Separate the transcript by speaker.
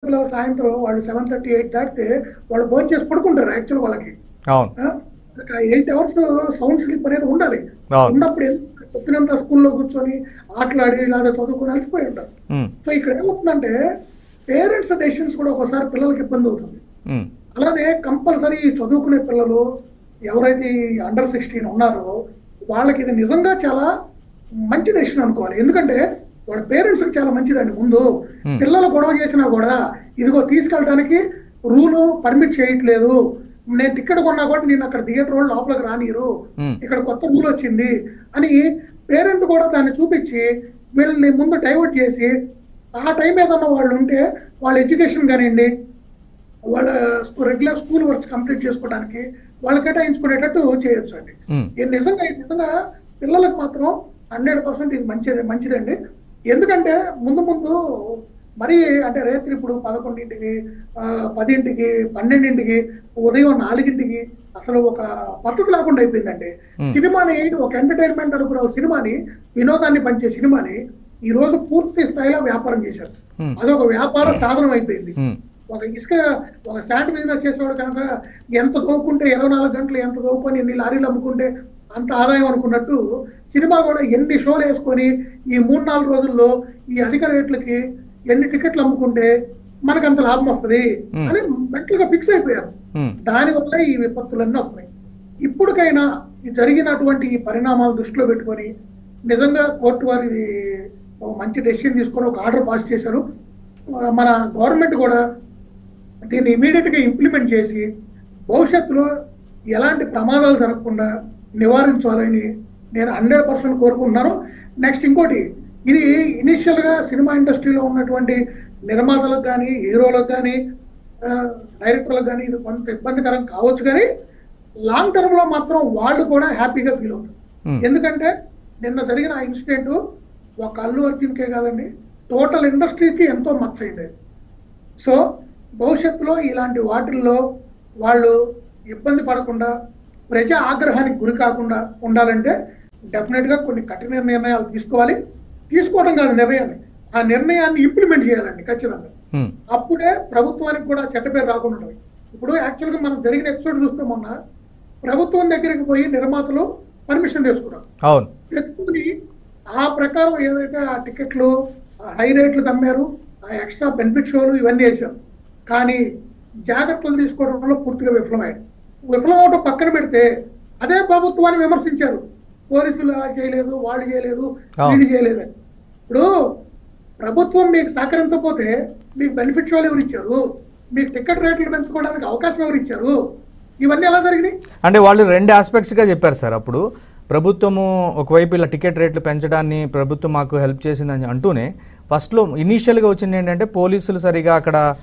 Speaker 1: పిల్లలు సాయంత్రం వాళ్ళు 7:30, 8 దాటితే వాళ్ళు భోంచేసి పడుకుంటారు యాక్చువల్ వాళ్ళకి.
Speaker 2: అవును.
Speaker 1: 8 అవర్స్ సౌండ్ స్లీప్ అనేది ఉండాలి.
Speaker 2: అవును.
Speaker 1: ఉన్నప్పుడు పొద్దునంతా స్కూల్లో కూర్చొని ఆటలాడి లేదా చదువుకొని అలసిపోయి ఉంటారు. సో ఇక్కడ ఏమవుతుందంటే పేరెంట్స్ డెసిషన్స్ కూడా ఒకసారి పిల్లలకి ఇబ్బంది అవుతుంది. అలానే కంపల్సరీ చదువుకునే పిల్లలు ఎవరైతే అండర్ 16 ఉన్నారో వాళ్ళకి ఇది నిజంగా చాలా మంచి డెసిషన్ అనుకోవాలి. ఎందుకంటే వాళ్ళ పేరెంట్స్ కి చాలా మంచిదండి. ముందు పిల్లలు గొడవ చేసినా కూడా ఇదిగో తీసుకెళ్ళడానికి రూలు పర్మిట్ చేయట్లేదు, నేను టికెట్ కొన్నా కూడా నేను అక్కడ థియేటర్ వాళ్ళు లోపలికి రానియరు, ఇక్కడ కొత్త రూల్ వచ్చింది అని పేరెంట్ కూడా దాన్ని చూపించి వీళ్ళని ముందు డైవర్ట్ చేసి ఆ టైం ఏదన్నా వాళ్ళు ఉంటే వాళ్ళ ఎడ్యుకేషన్ కానివ్వండి, వాళ్ళ రెగ్యులర్ స్కూల్ వర్క్స్ కంప్లీట్ చేసుకోవడానికి వాళ్ళు కేటాయించుకునేటట్టు చేయొచ్చు అండి. ఇది నిజంగా పిల్లలకు మాత్రం 100% ఇది మంచిదండి. ఎందుకంటే ముందు మరి అంటే రేత్రి ఇప్పుడు 11ంటికి 10ంటికి 12ంటికి ఉదయం 4ంటికి అసలు ఒక పద్ధతి లేకుండా అయిపోయిందండి. సినిమాని ఒక ఎంటర్టైన్మెంట్ అనుకున్న సినిమాని, వినోదాన్ని పంచే సినిమాని ఈ రోజు పూర్తి స్థాయిలో వ్యాపారం చేశారు. అదొక వ్యాపార సాధనం అయిపోయింది. ఒక శాండ్ బిజినెస్ చేసేవాడు కనుక ఎంత తవ్వుకుంటే 24 గంటలు ఎంత తవ్వుకొని ఎన్ని లారీలు అమ్ముకుంటే అంత ఆదాయం అనుకున్నట్టు సినిమా కూడా ఎన్ని షోలు వేసుకొని ఈ 3-4 రోజుల్లో ఈ అధిక రేట్లకి ఎన్ని టికెట్లు అమ్ముకుంటే మనకు అంత లాభం వస్తుంది అని మెంటల్ గా ఫిక్స్ అయిపోయారు. దానివల్ల ఈ విపత్తులన్నీ వస్తున్నాయి. ఇప్పటికైనా జరిగినటువంటి ఈ పరిణామాలు దృష్టిలో పెట్టుకొని నిజంగా కోర్టు వారు ఇది మంచి డెసిషన్ తీసుకొని ఒక ఆర్డర్ పాస్ చేశారు. మన గవర్నమెంట్ కూడా దీన్ని ఇమీడియట్ గా ఇంప్లిమెంట్ చేసి భవిష్యత్తులో ఎలాంటి ప్రమాదాలు జరగకుండా నివారించాలని నేను 100% కోరుకుంటున్నాను. నెక్స్ట్ ఇంకోటి, ఇది ఇనిషియల్ గా సినిమా ఇండస్ట్రీలో ఉన్నటువంటి నిర్మాతలకు కానీ, హీరోలకు కానీ, డైరెక్టర్లకు కానీ ఇది కొంత ఇబ్బందికరం కావచ్చు, కానీ లాంగ్ టర్మ్ లో మాత్రం వాళ్ళు కూడా హ్యాపీగా ఫీల్ అవుతారు. ఎందుకంటే నిన్న జరిగిన ఆ ఇన్సిడెంట్ ఒక అల్లు అర్జున్కే కాదండి, టోటల్ ఇండస్ట్రీకి ఎంతో మచ్చ అయింది. సో భవిష్యత్తులో ఇలాంటి వాటిల్లో వాళ్ళు ఇబ్బంది పడకుండా, ప్రజా ఆగ్రహానికి గురి కాకుండా ఉండాలంటే డెఫినెట్ గా కొన్ని కఠిన నిర్ణయాలు తీసుకోవడం కాదు నిర్ణయాన్ని, ఆ నిర్ణయాన్ని ఇంప్లిమెంట్ చేయాలండి ఖచ్చితంగా. అప్పుడే ప్రభుత్వానికి కూడా చెడ్డ పేరు రాకుండా ఉంటుంది. ఇప్పుడు యాక్చువల్ గా మనం జరిగిన ఎపిసోడ్ చూస్తే మొన్న ప్రభుత్వం దగ్గరికి పోయి నిర్మాతలు పర్మిషన్ తెచ్చుకుని ఆ ప్రకారం ఏదైతే ఆ టికెట్లు హై రేట్లు అమ్మారు, ఆ ఎక్స్ట్రా బెనిఫిట్ షోలు ఇవన్నీ వేశారు. కానీ జాగ్రత్తలు తీసుకోవడంలో పూర్తిగా విఫలం అవడం పక్కన పెడితే అదే ప్రభుత్వాన్ని విమర్శించారు. పోలీసులు చేయలేదు, వాళ్ళు చేయలేదు, వీళ్ళు చేయలేదు అని. ఇప్పుడు ప్రభుత్వం మీకు సహకరించకపోతే మీకు బెనిఫిట్ షోలు ఎవరు ఇచ్చారు? మీకు టికెట్ రేట్లు పెంచుకోవడానికి అవకాశం ఎవరు ఇచ్చారు? ఇవన్నీ ఎలా జరిగినాయి
Speaker 2: అంటే వాళ్ళు 2 ఆస్పెక్ట్స్గా చెప్పారు సార్. అప్పుడు ప్రభుత్వము ఒకవైపు ఇలా టికెట్ రేట్లు పెంచడాన్ని ప్రభుత్వం మాకు హెల్ప్ చేసిందని అంటూనే ఫస్ట్లో ఇనీషియల్గా వచ్చింది ఏంటంటే పోలీసులు సరిగా అక్కడ